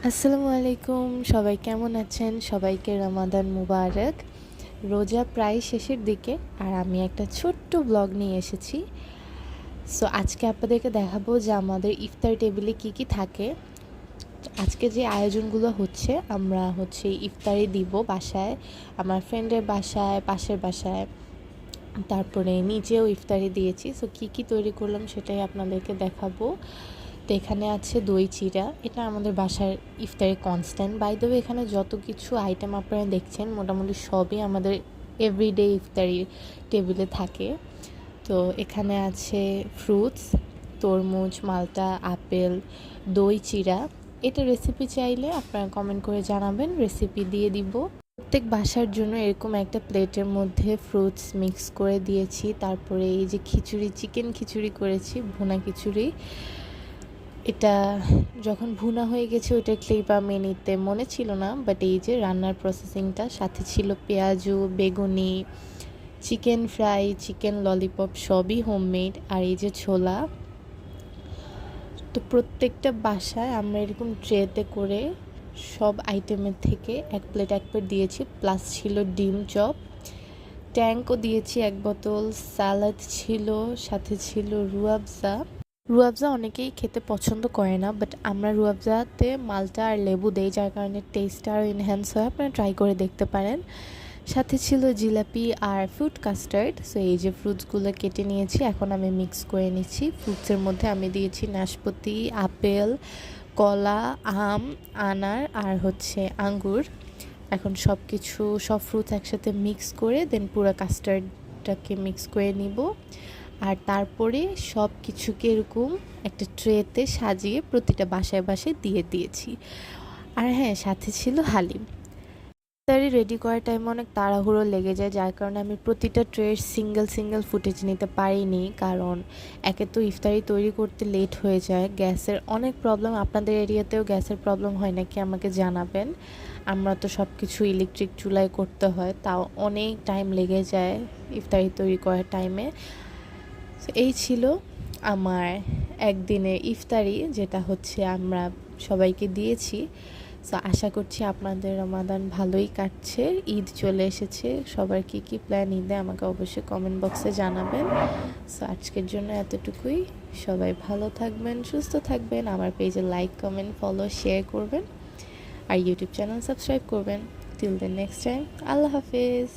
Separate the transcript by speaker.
Speaker 1: আসসালামু আলাইকুম, সবাই কেমন আছেন? সবাইকে রমাদান মুবারক। রোজা প্রায় শেষের দিকে আর আমি একটা ছোট্ট ব্লগ নিয়ে এসেছি। সো আজকে আপনাদেরকে দেখাবো যে আমাদের ইফতার টেবিলে কি কি থাকে। আজকে যে আয়োজনগুলো হচ্ছে, আমরা ইফতারি দিব বাসায়, আমার ফ্রেন্ডের বাসায়, পাশের বাসায়, তারপরে নিজেও ইফতারি দিয়েছি। সো কী কী তৈরি করলাম সেটাই আপনাদেরকে দেখাবো। তো এখানে আছে দই চিড়া, এটা আমাদের বাসার ইফতারি কনস্ট্যান্ট। বাই দ্য ওয়ে, এখানে যত কিছু আইটেম আপনারা দেখছেন মোটামুটি সবই আমাদের এভরিডে ইফতারির টেবিলে থাকে। তো এখানে আছে ফ্রুটস, তরমুজ, মালটা, আপেল, দই চিড়া। এটা রেসিপি চাইলে আপনারা কমেন্ট করে জানাবেন, রেসিপি দিয়ে দিব। প্রত্যেক বাসার জন্য এরকম একটা প্লেটের মধ্যে ফ্রুটস মিক্স করে দিয়েছি। তারপরে এই যে খিচুড়ি, চিকেন খিচুড়ি করেছি, ভুনা খিচুড়ি। এটা যখন ভুনা হয়ে গেছে ওইটা ক্লিপ আমি নিতে মনে ছিল না, বাট এই যে রান্নার প্রসেসিংটা, সাথে ছিল পেঁয়াজু, বেগুনি, চিকেন ফ্রাই, চিকেন ললিপপ, সবই হোমমেড। আর এই যে ছোলা। তো প্রত্যেকটা বাসায় আমরা এরকম ট্রেতে করে সব আইটেমের থেকে এক প্লেট দিয়েছি, প্লাস ছিল ডিম চপ, ট্যাঙ্কও দিয়েছি এক বোতল, স্যালাড ছিল, সাথে ছিল রুয়াবজা। রুয়াবজা অনেকেই খেতে পছন্দ করে না, বাট আমরা রুয়াবজাতে মালটা আর লেবু দেই, যার কারণে টেস্টটা আরও এনহ্যান্স হয়। আপনারা ট্রাই করে দেখতে পারেন। সাথে ছিল জিলাপি আর ফ্রুট কাস্টার্ড। সো এই যে ফ্রুটসগুলো কেটে নিয়েছি, এখন আমি মিক্স করে নিচ্ছি। ফ্রুটসের মধ্যে আমি দিয়েছি নাশপাতি, আপেল, কলা, আম, আনার আর আঙ্গুর। এখন সব ফ্রুটস একসাথে মিক্স করে দেন পুরো কাস্টার্ডটাকে মিক্স করে নিব। আর তারপরে সব কিছুকে এরকম একটা ট্রেতে সাজিয়ে প্রতিটা বাসায় বাসায় দিয়ে দিয়েছি। আর হ্যাঁ, সাথে ছিল হালিম। ইফতারি রেডি করার টাইমে অনেক তাড়াহুড়ো লেগে যায়, যার কারণে আমি প্রতিটা ট্রের সিঙ্গেল সিঙ্গেল ফুটেজ নিতে পারিনি। কারণ একে তো ইফতারি তৈরি করতে লেট হয়ে যায়, গ্যাসের অনেক প্রবলেম। আপনাদের এরিয়াতেও গ্যাসের প্রবলেম হয় নাকি আমাকে জানাবেন। আমরা তো সব কিছু ইলেকট্রিক চুলায় করতে হয়, তাও অনেক টাইম লেগে যায় ইফতারি তৈরি করার টাইমে। এই ছিল আমার একদিনের ইফতারি, যেটা আমরা সবাইকে দিয়েছি। সো আশা করছি আপনাদের রমাদান ভালোই কাটছে। ঈদ চলে এসেছে, সবার কী কী প্ল্যান ঈদে আমাকে অবশ্যই কমেন্ট বক্সে জানাবেন। সো আজকের জন্য এতটুকুই। সবাই ভালো থাকবেন, সুস্থ থাকবেন। আমার পেজে লাইক, কমেন্ট, ফলো, শেয়ার করবেন আর ইউটিউব চ্যানেল সাবস্ক্রাইব করবেন। টিল দ্য নেক্সট টাইম, আল্লাহ হাফেজ।